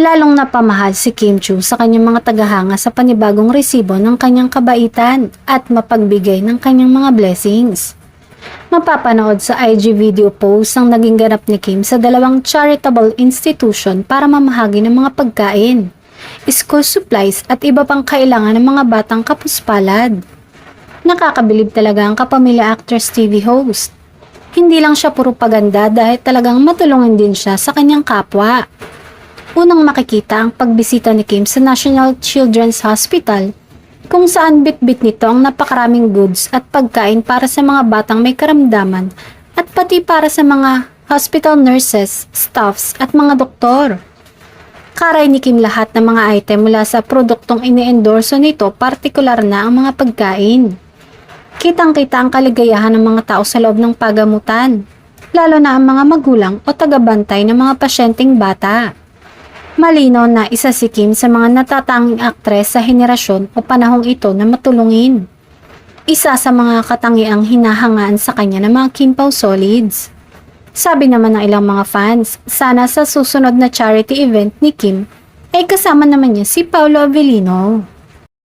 Lalong napamahal si Kim Chiu sa kanyang mga tagahanga sa panibagong resibo ng kanyang kabaitan at mapagbigay ng kanyang mga blessings. Mapapanood sa IG video post ang naging ganap ni Kim sa dalawang charitable institution para mamahagi ng mga pagkain, school supplies at iba pang kailangan ng mga batang kapuspalad. Nakakabilib talaga ang kapamilya actress TV host. Hindi lang siya puro paganda dahil talagang matulungin din siya sa kanyang kapwa. Unang makikita ang pagbisita ni Kim sa National Children's Hospital kung saan bit-bit nito ang napakaraming goods at pagkain para sa mga batang may karamdaman at pati para sa mga hospital nurses, staffs at mga doktor. Karay ni Kim lahat ng mga item mula sa produktong ini-endorso nito, partikular na ang mga pagkain. Kitang-kita ang kaligayahan ng mga tao sa loob ng pagamutan, lalo na ang mga magulang o tagabantay ng mga pasyenteng bata. Malinaw na isa si Kim sa mga natatanging aktres sa henerasyon o panahong ito na matulungin. Isa sa mga katangiang hinahangaan sa kanya ng mga Kim Pao Solids. Sabi naman ng ilang mga fans, sana sa susunod na charity event ni Kim ay kasama naman niya si Paolo Avellino.